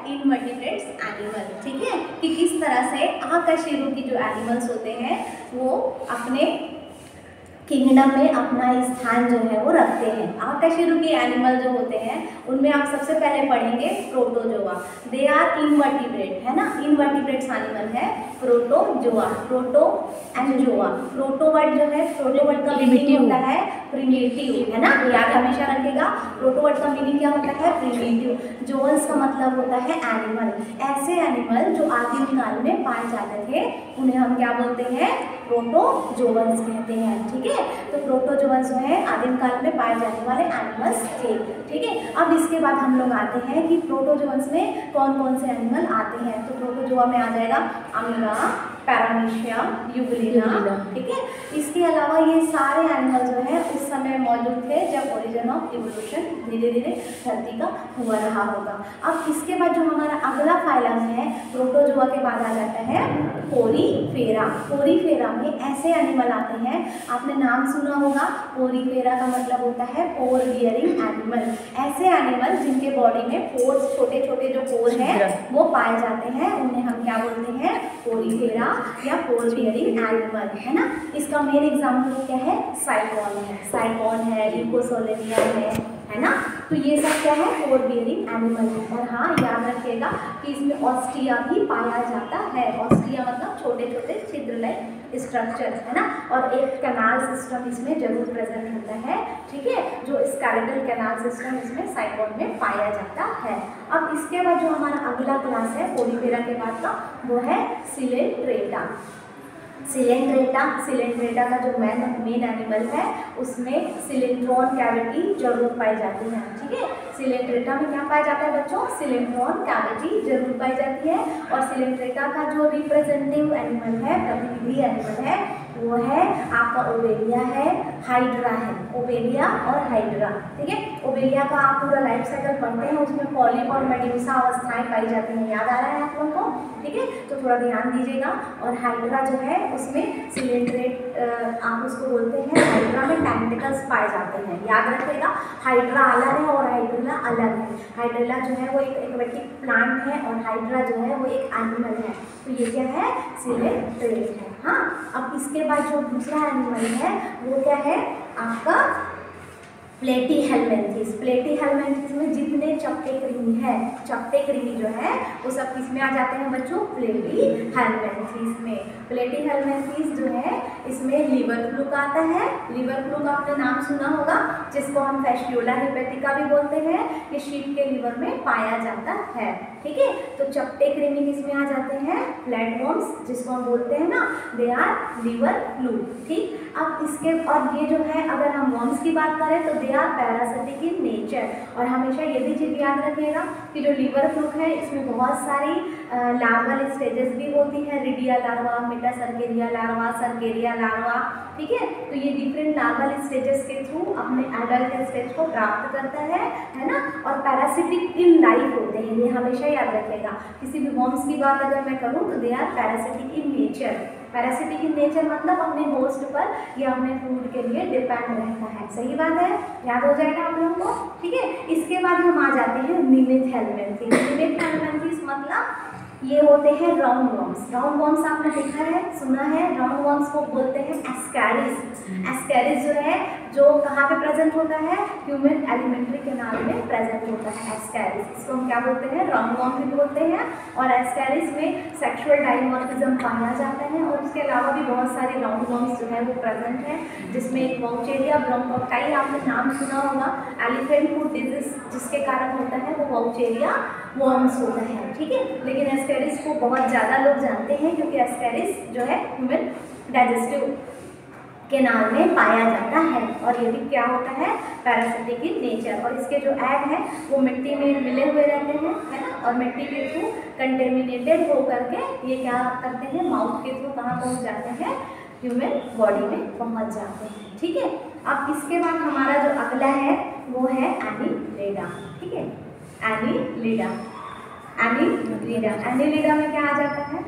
Invertebrates animal, ठीक है, कि किस तरह से आकाशीरूपी जो एनिमल्स होते हैं वो अपने किंगडम में अपना स्थान जो है वो रखते हैं। आकाशीरूपी एनिमल जो होते हैं उनमें आप सबसे पहले पढ़ेंगे प्रोटोजोआ। दे आर इनवर्टिब्रेट, है ना, इनवर्टिब्रेट्स एनिमल है protozoa, proto and zoa. Proto word जो है, प्रोटो वर्ड का मीनिंग होता है प्रिमिटिव, है ना, याद हमेशा रखेगा। प्रोटो वर्ड का मीनिंग क्या होता है? प्रिमिटिव। जोअन्स का मतलब होता है एनिमल। ऐसे एनिमल जो आदिम काल में पाए जाते थे उन्हें हम क्या बोलते हैं? प्रोटोजोअन्स कहते हैं, ठीक है। तो प्रोटोजोअन्स जो है आदिम काल में पाए जाने वाले एनिमल्स थे, ठीक है। अब इसके बाद हम लोग आते हैं कि प्रोटोजोअन्स में कौन कौन से एनिमल आते हैं। तो प्रोटोजोआ में आ जाएगा अमीबा, पैरामीशियम, यूग्लिना, ठीक है। इसके अलावा ये सारे एनिमल जो है उस समय मौजूद थे जब ओरिजिन ऑफ इवोल्यूशन धीरे धीरे धरती का हुआ रहा होगा। अब इसके बाद जो हमारा अगला फाइलम है प्रोटोजोआ के बाद आ जाता है पोरीफेरा। पोरीफेरा में ऐसे एनिमल आते हैं, आपने नाम सुना होगा, पोरीफेरा का मतलब होता है पोर बियरिंग एनिमल। ऐसे एनिमल जिनके बॉडी में पोर्स, छोटे छोटे जो पोर हैं वो पाए जाते हैं उन्हें हम क्या बोलते हैं? पोरीफेरा या पोर बियरिंग एनिमल, है ना। इसका मेन एग्जाम्पल क्या है? साइकॉन है, साइकॉन है, ल्यूकोसोलेनिया है ना। तो ये सब क्या है? पोर बियरिंग एनिमल है। और हाँ, याद रखिएगा कि इसमें ऑस्टिया भी पाया जाता है। ऑस्टिया मतलब छोटे छोटे छिद्र लाइक स्ट्रक्चर, है ना। और एक कैनाल सिस्टम इसमें जरूर प्रेजेंट होता है, ठीक है, जो स्केलेटल कैनाल सिस्टम इसमें साइकॉन में पाया जाता है। अब इसके बाद जो हमारा अगला क्लास है पोरीफेरा के बाद का वो है सिलेंट्रेटा। सिलेंट्रेटा का जो मेन एनिमल है उसमें सिलेंट्रॉन कैविटी जरूर पाई जाती है, ठीक है। सिलेंट्रेटा में क्या पाया जाता है बच्चों? सिलेंट्रॉन कैविटी जरूर पाई जाती है। और सिलेंट्रेटा का जो रिप्रेजेंटेटिव एनिमल है, प्रतिनिधि एनिमल है, वो है आपका ओबेलिया है, हाइड्रा है, ओबेलिया और हाइड्रा, ठीक है। ओबेलिया का आप पूरा लाइफ साइकिल पढ़ते हैं, उसमें पॉलिप और मेड्यूसा अवस्थाएं पाई जाती हैं, याद आ रहा है आप लोगों को, ठीक है। तो थोड़ा ध्यान दीजिएगा। और हाइड्रा जो है उसमें सिलेंट्रेट आप उसको बोलते हैं, हाइड्रा में टेंटिकल्स पाए जाते हैं, याद रखिएगा। हाइड्रा अलग है और हाइड्रेला अलग है। हाइड्रेला जो है वो एक एक्वेटिक प्लांट है और हाइड्रा जो है वो एक एनिमल है। तो ये क्या है? सिलेंट्रेट है। हाँ, अब इसके बाद जो दूसरा एनिमल है वो क्या है आपका? प्लेटीहेलमिन्थेस। प्लेटीहेलमिन्थेस में जितने चपटे कृमि है, चपटे कृमि जो है वो सब किस में आ जाते हैं बच्चों? प्लेटीहेलमिन्थेस में। प्लेटीहेलमिन्थेस जो है इसमें लिवर फ्लूक आता है। लिवर फ्लूक आपने नाम सुना होगा, जिसको हम फैस्टियोला हेपेटिका भी बोलते हैं। ये शीप के लिवर में पाया जाता है, ठीक है। तो चपटे कृमि किसमें आ जाते हैं? फ्लैटवर्म्स, जिसको हम बोलते हैं ना, दे आर लिवर फ्लूक, ठीक। अब इसके और ये जो है अगर हम वर्म्स की बात करें तो they are parasitic in nature. और हमेशा ये भी चीज़ याद रखिएगा कि जो लिवर फ्लूक है इसमें बहुत सारी लार्वल स्टेजेस भी होती है, redia larva, metacercaria larva, cercaria larva, ठीक है। तो ये डिफरेंट लार्वल स्टेजेस के थ्रू अपने एडल्ट स्टेज को प्राप्त करता है ना। और पैरासिटिक इन लाइफ होते हैं, ये हमेशा याद रखिएगा। किसी भी वर्म्स की बात अगर मैं करूँ तो they are parasitic in nature. Parasitic in nature मतलब अपने होस्ट पर या अपने फूड के लिए डिपेंड रहता है, सही बात है, याद हो जाएगा आप लोगों को, ठीक है। इसके बाद हम आ जाते हैं निमिथ हेलमिन्थेस। निमिथ हेलमिन्थेस मतलब ये होते हैं राउंड वर्म्स। राउंड वर्म्स आपने देखा है, सुना है, राउंड वर्म्स को बोलते हैं एस्कैरिस। एस्कैरिस जो है जो कहाँ पे प्रेजेंट होता है? ह्यूमन एलिमेंट्री कैनाल में प्रेजेंट होता है एस्कैरिस। इसको हम क्या बोलते हैं? राउंड वर्म भी बोलते हैं। और एस्कैरिस में सेक्सुअल डाइमॉर्फिज्म पाया जाता है। और उसके अलावा भी बहुत सारे राउंड वर्म्स जो है वो प्रेजेंट हैं, जिसमें एक वाउचेरिया ब्रोंकोटाई आपने नाम सुना होगा, एलिफेंट फूड डिजीज जिसके कारण होता है वो वाउचेरिया वर्म्स होता है, ठीक है। लेकिन एस्कैरिस को बहुत ज़्यादा लोग जानते हैं क्योंकि एस्कैरिस जो है ह्यूमन डाइजेस्टिव कैनाल में पाया जाता है। और ये भी क्या होता है? Parasitic in nature. और इसके जो एग हैं वो मिट्टी में मिले हुए रहते हैं, है ना। और मिट्टी के थ्रू कंटेमिनेटेड हो करके ये क्या करते हैं? माउथ के थ्रू कहाँ पहुँच जाते हैं? ह्यूमन बॉडी में पहुँच जाते हैं, ठीक है। अब इसके बाद हमारा जो अगला है वो है एनीलिडा, ठीक है। एनीलिडा में क्या आ जाता है?